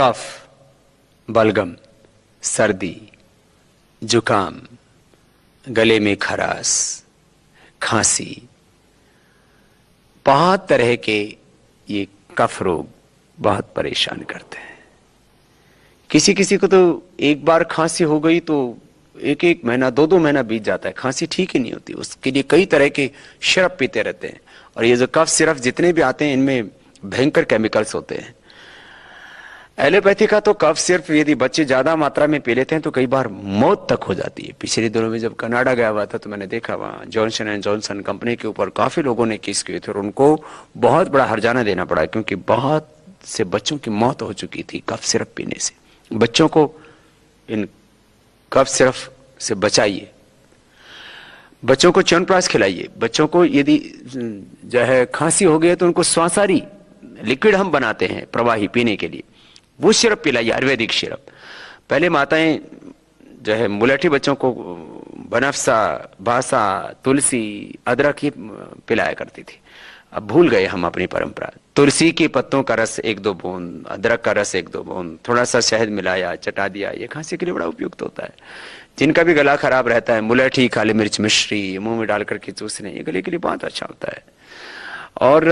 कफ, बलगम, सर्दी, जुकाम, गले में खराश, खांसी, बहुत तरह के ये कफ रोग बहुत परेशान करते हैं। किसी किसी को तो एक बार खांसी हो गई तो एक एक महीना, दो दो महीना बीत जाता है, खांसी ठीक ही नहीं होती। उसके लिए कई तरह के सिरप पीते रहते हैं। और ये जो कफ सिरप जितने भी आते हैं इनमें भयंकर केमिकल्स होते हैं। एलोपैथी का तो कफ सिर्फ यदि बच्चे ज्यादा मात्रा में पी लेते हैं तो कई बार मौत तक हो जाती है। पिछले दिनों में जब कनाडा गया हुआ था तो मैंने देखा वहां जॉनसन एंड जॉनसन कंपनी के ऊपर काफी लोगों ने केस किए थे और उनको बहुत बड़ा हर्जाना देना पड़ा, क्योंकि बहुत से बच्चों की मौत हो चुकी थी कफ सिरप पीने से। बच्चों को इन कफ सिरप से बचाइए, बच्चों को च्यवनप्राश खिलाइए। बच्चों को यदि जो है खांसी हो गई तो उनको स्वासारी लिक्विड हम बनाते हैं प्रवाही पीने के लिए, वो सिरप पिलाइए, आयुर्वेदिक सिरप। पहले माताएं जो है मुलेठी बच्चों को बनफसा, बासा, तुलसी, अदरक ही पिलाया करती थी। अब भूल गए हम अपनी परंपरा। तुलसी के पत्तों का रस एक दो बूंद, अदरक का रस एक दो बूंद, थोड़ा सा शहद मिलाया, चटा दिया, ये खांसी के लिए बड़ा उपयुक्त होता है। जिनका भी गला खराब रहता है, मुलेठी, काली मिर्च, मिश्री मुंह में डालकर के चूसने, ये गले के लिए बहुत अच्छा होता है। और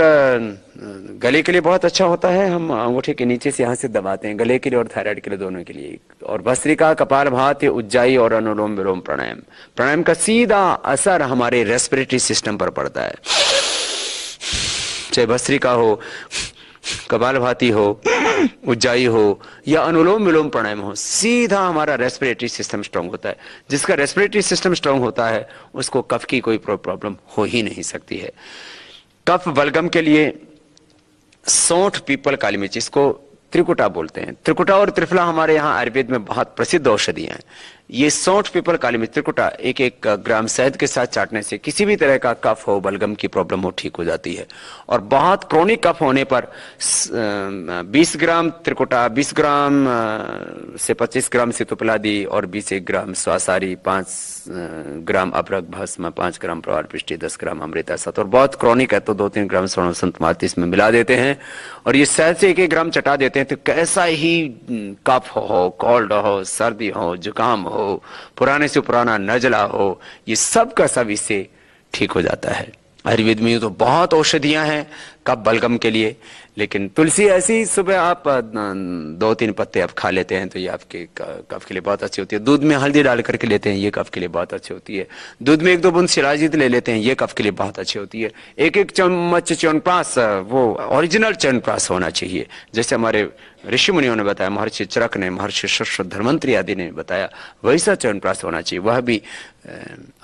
गले के लिए बहुत अच्छा होता है, हम अंगूठे के नीचे से यहाँ से दबाते हैं, गले के लिए और थायराइड के लिए, दोनों के लिए। और भस्त्रिका, कपालभाति, उज्जाई और अनुलोम विलोम प्राणायाम। प्राणायाम का सीधा असर हमारे रेस्पिरेटरी सिस्टम पर पड़ता है। चाहे भस्त्रिका हो, कपालभाति हो, उज्जाई हो या अनुलोम विलोम प्राणायाम हो, सीधा हमारा रेस्पिरेटरी सिस्टम स्ट्रांग होता है। जिसका रेस्पिरेटरी सिस्टम स्ट्रांग होता है उसको कफ की कोई प्रॉब्लम हो ही नहीं सकती है। कफ बलगम के लिए सौंठ, पीपल, काली मिर्च, इसको त्रिकुटा बोलते हैं। त्रिकुटा और त्रिफला हमारे यहाँ आयुर्वेद में बहुत प्रसिद्ध औषधियां हैं। ये सौंठ, पीपल, काली मिर्च, त्रिकुटा एक एक ग्राम शहद के साथ चाटने से किसी भी तरह का कफ हो, बलगम की प्रॉब्लम हो, ठीक हो जाती है। और बहुत क्रोनिक कफ होने पर 20 ग्राम त्रिकुटा, 20 ग्राम से 25 ग्राम सितुपलादी और 20 ग्राम स्वासारी, 5 ग्राम अभ्रक भस्म, 5 ग्राम प्रवाल पिष्टी, 10 ग्राम अमृता सत। और बहुत क्रोनिक है तो 2-3 ग्राम स्वर्ण संतमाती इसमें मिला देते हैं और ये शहद से 1-1 ग्राम चटा देते हैं। तो कैसा ही कफ हो, कोल्ड हो, सर्दी हो, जुकाम हो, पुराने से पुराना नजला हो, ये सब का सब इससे ठीक हो जाता है। आयुर्वेद में तो बहुत औषधियां हैं कफ बलगम के लिए, लेकिन तुलसी ऐसी सुबह आप 2-3 पत्ते आप खा लेते हैं तो ये आपके कफ के लिए बहुत अच्छी होती है। दूध में हल्दी डाल करके लेते हैं, ये कफ के लिए बहुत अच्छी होती है। दूध में 1-2 बूंद शिलाजीत ले लेते हैं, ये कफ के लिए बहुत अच्छी होती है। 1-1 चम्मच च्यवनप्राश, वो ओरिजिनल च्यवनप्राश होना चाहिए, जैसे हमारे ऋषि मुनियों ने बताया, महर्षि चरक ने, महर्षि श्रुत, धन्वंतरि आदि ने बताया, वैसा च्यवनप्राश होना चाहिए। वह भी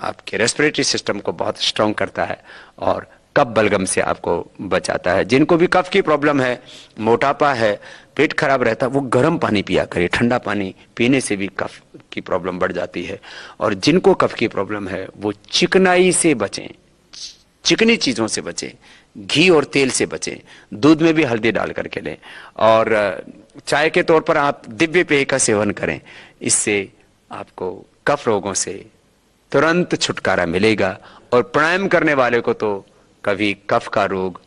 आपके रेस्पिरेटरी सिस्टम को बहुत स्ट्रांग करता है और कफ बलगम से आपको बचाता है। जिनको भी कफ की प्रॉब्लम है, मोटापा है, पेट खराब रहता है, वो गर्म पानी पिया करें। ठंडा पानी पीने से भी कफ की प्रॉब्लम बढ़ जाती है। और जिनको कफ की प्रॉब्लम है वो चिकनाई से बचें, चिकनी चीजों से बचें, घी और तेल से बचें, दूध में भी हल्दी डाल करके लें और चाय के तौर पर आप दिव्य पेय का सेवन करें। इससे आपको कफ रोगों से तुरंत छुटकारा मिलेगा। और प्राणायाम करने वाले को तो कभी कफ का रोग